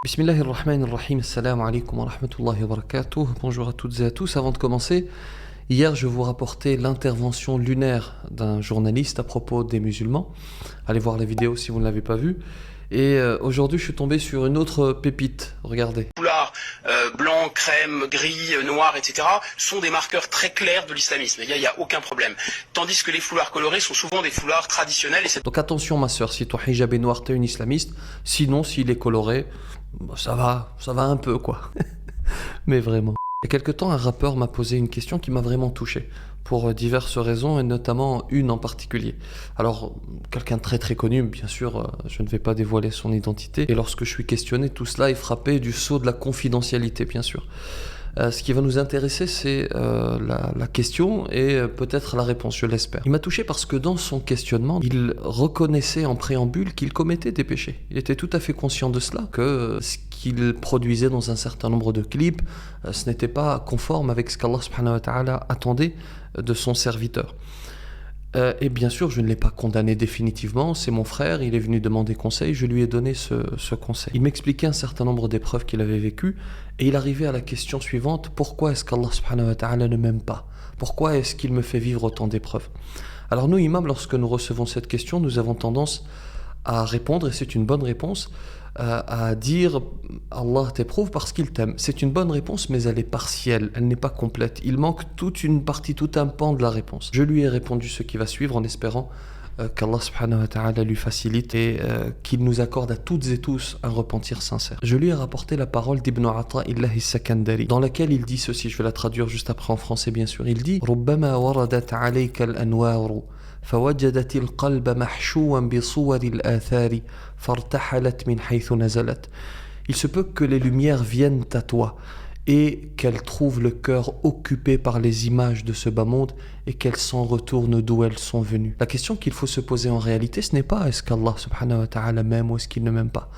Bismillahirrahmanirrahim, assalamu alaikum wa rahmatullahi wa barakatuh. Bonjour à toutes et à tous. Avant de commencer, hier je vous rapportais l'intervention lunaire d'un journaliste à propos des musulmans. Allez voir la vidéo si vous ne l'avez pas vue. Et aujourd'hui je suis tombé sur une autre pépite, regardez. Foulards blanc, crème, gris, noir, etc. sont des marqueurs très clairs de l'islamisme. Il n'y a aucun problème. Tandis que les foulards colorés sont souvent des foulards traditionnels. Donc attention ma soeur, si ton hijab est noir, t'es une islamiste. Sinon, s'il est coloré, ça va un peu quoi. Mais vraiment. Il y a quelque temps, un rappeur m'a posé une question qui m'a vraiment touché, pour diverses raisons, et notamment une en particulier. Alors, quelqu'un de très très connu, bien sûr, je ne vais pas dévoiler son identité, et lorsque je suis questionné, tout cela est frappé du sceau de la confidentialité, bien sûr. Ce qui va nous intéresser, c'est la question et peut-être la réponse, je l'espère. Il m'a touché parce que dans son questionnement, il reconnaissait en préambule qu'il commettait des péchés. Il était tout à fait conscient de cela, que ce qu'il produisait dans un certain nombre de clips, ce n'était pas conforme avec ce qu'Allah subhanahu wa ta'ala attendait de son serviteur. Et bien sûr, je ne l'ai pas condamné définitivement, c'est mon frère, il est venu demander conseil, je lui ai donné ce conseil. Il m'expliquait un certain nombre d'épreuves qu'il avait vécues, et il arrivait à la question suivante: pourquoi est-ce qu'Allah subhanahu wa ta'ala ne m'aime pas? Pourquoi est-ce qu'il me fait vivre autant d'épreuves? Alors nous, imams, lorsque nous recevons cette question, nous avons tendance à répondre, et c'est une bonne réponse, à dire Allah t'éprouve parce qu'il t'aime. C'est une bonne réponse, mais elle est partielle, elle n'est pas complète. Il manque toute une partie, tout un pan de la réponse. Je lui ai répondu ce qui va suivre en espérant qu'Allah subhanahu wa ta'ala lui facilite et qu'il nous accorde à toutes et tous un repentir sincère. Je lui ai rapporté la parole d'Ibn Ata'illah al-Sakandari, dans laquelle il dit ceci, je vais la traduire juste après en français bien sûr. Il dit: ربما وردت عليك الأنوار فوجدت القلب محشوا بصور الآثار فارتحلت من حيث نزلت. Il se peut que les lumières viennent à toi et qu'elles trouvent le cœur occupé par les images de ce bas monde et qu'elles s'en retournent d'où elles sont venues. La question qu'il faut se poser en réalité, ce n'est pas est-ce qu'Allah subhanahu wa ta'ala m'aime ou est-ce qu'il ne m'aime pas.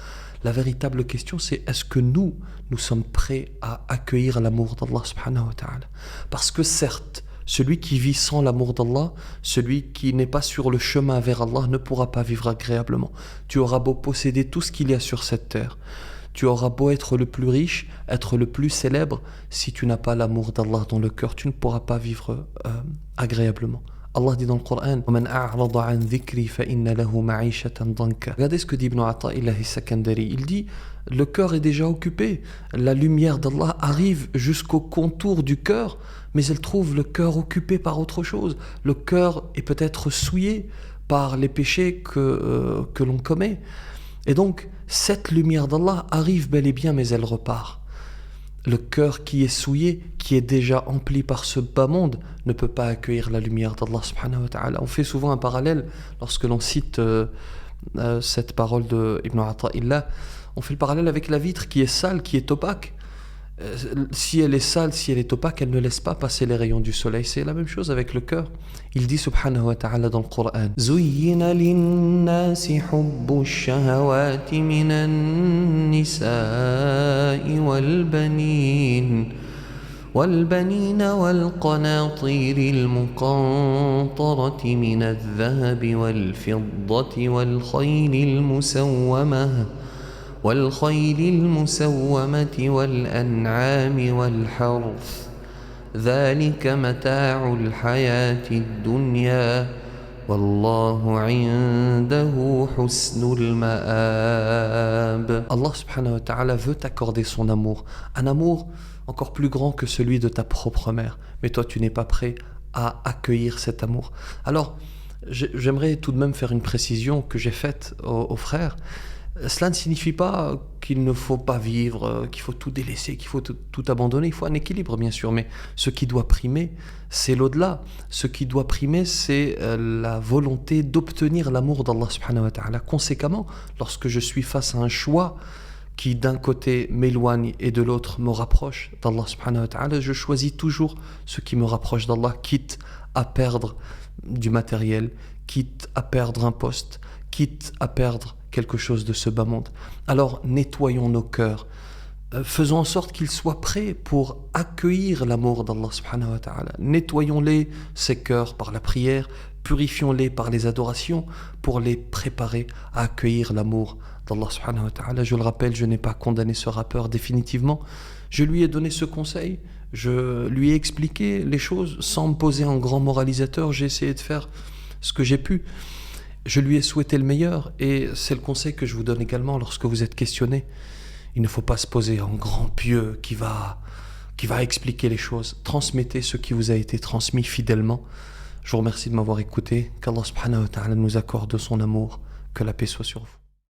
La véritable question, c'est est-ce que nous sommes prêts à accueillir l'amour d'Allah subhanahu wa ta'ala. Parce que certes, celui qui vit sans l'amour d'Allah, celui qui n'est pas sur le chemin vers Allah, ne pourra pas vivre agréablement. Tu auras beau posséder tout ce qu'il y a sur cette terre, tu auras beau être le plus riche, être le plus célèbre, si tu n'as pas l'amour d'Allah dans le cœur, tu ne pourras pas vivre agréablement. Allah dit dans le Coran: regardez ce que dit Ibn Ata'illah al-Sakandari. Il dit: le cœur est déjà occupé, la lumière d'Allah arrive jusqu'au contour du cœur, mais elle trouve le cœur occupé par autre chose. Le cœur est peut-être souillé par les péchés que l'on commet. Et donc, cette lumière d'Allah arrive bel et bien, mais elle repart. Le cœur qui est souillé, qui est déjà empli par ce bas monde, ne peut pas accueillir la lumière d'Allah subhanahu wa ta'ala. On fait souvent un parallèle lorsque l'on cite cette parole de Ibn Ata'illah. On fait le parallèle avec la vitre qui est sale, qui est opaque. Si elle est sale, si elle est opaque, elle ne laisse pas passer les rayons du soleil. C'est la même chose avec le cœur. Il dit subhanahu wa ta'ala dans le Coran: زُيِّنَ لِلنَّاسِ حُبُّ الشَّهَوَاتِ مِنَ النِّسَاءِ والبنين والقناطير المقنطرة من الذهب والفضة والخيل المسومة والأنعام والحرث ذلك متاع الحياة الدنيا والله عنده حسن المآب. Allah subhanahu wa ta'ala veut t'accorder son amour, un amour encore plus grand que celui de ta propre mère, mais toi tu n'es pas prêt à accueillir cet amour. Alors j'aimerais tout de même faire une précision que j'ai faite aux frères. Cela ne signifie pas qu'il ne faut pas vivre, qu'il faut tout délaisser, qu'il faut tout abandonner. Il faut un équilibre, bien sûr, mais ce qui doit primer, c'est l'au-delà. Ce qui doit primer, c'est la volonté d'obtenir l'amour d'Allah subhanahu wa ta'ala. Conséquemment, lorsque je suis face à un choix qui d'un côté m'éloigne et de l'autre me rapproche d'Allah subhanahu wa ta'ala, je choisis toujours ce qui me rapproche d'Allah, quitte à perdre du matériel, quitte à perdre un poste, quitte à perdre quelque chose de ce bas monde. Alors nettoyons nos cœurs, faisons en sorte qu'ils soient prêts pour accueillir l'amour d'Allah subhanahu wa ta'ala. Nettoyons-les, ces cœurs, par la prière, purifions-les par les adorations pour les préparer à accueillir l'amour d'Allah subhanahu wa ta'ala. Je le rappelle, je n'ai pas condamné ce rappeur définitivement. Je lui ai donné ce conseil, je lui ai expliqué les choses sans me poser en grand moralisateur. J'ai essayé de faire ce que j'ai pu. Je lui ai souhaité le meilleur et c'est le conseil que je vous donne également lorsque vous êtes questionné. Il ne faut pas se poser en grand pieux qui va expliquer les choses. Transmettez ce qui vous a été transmis fidèlement. Je vous remercie de m'avoir écouté. Qu'Allah subhanahu wa ta'ala nous accorde son amour. Que la paix soit sur vous.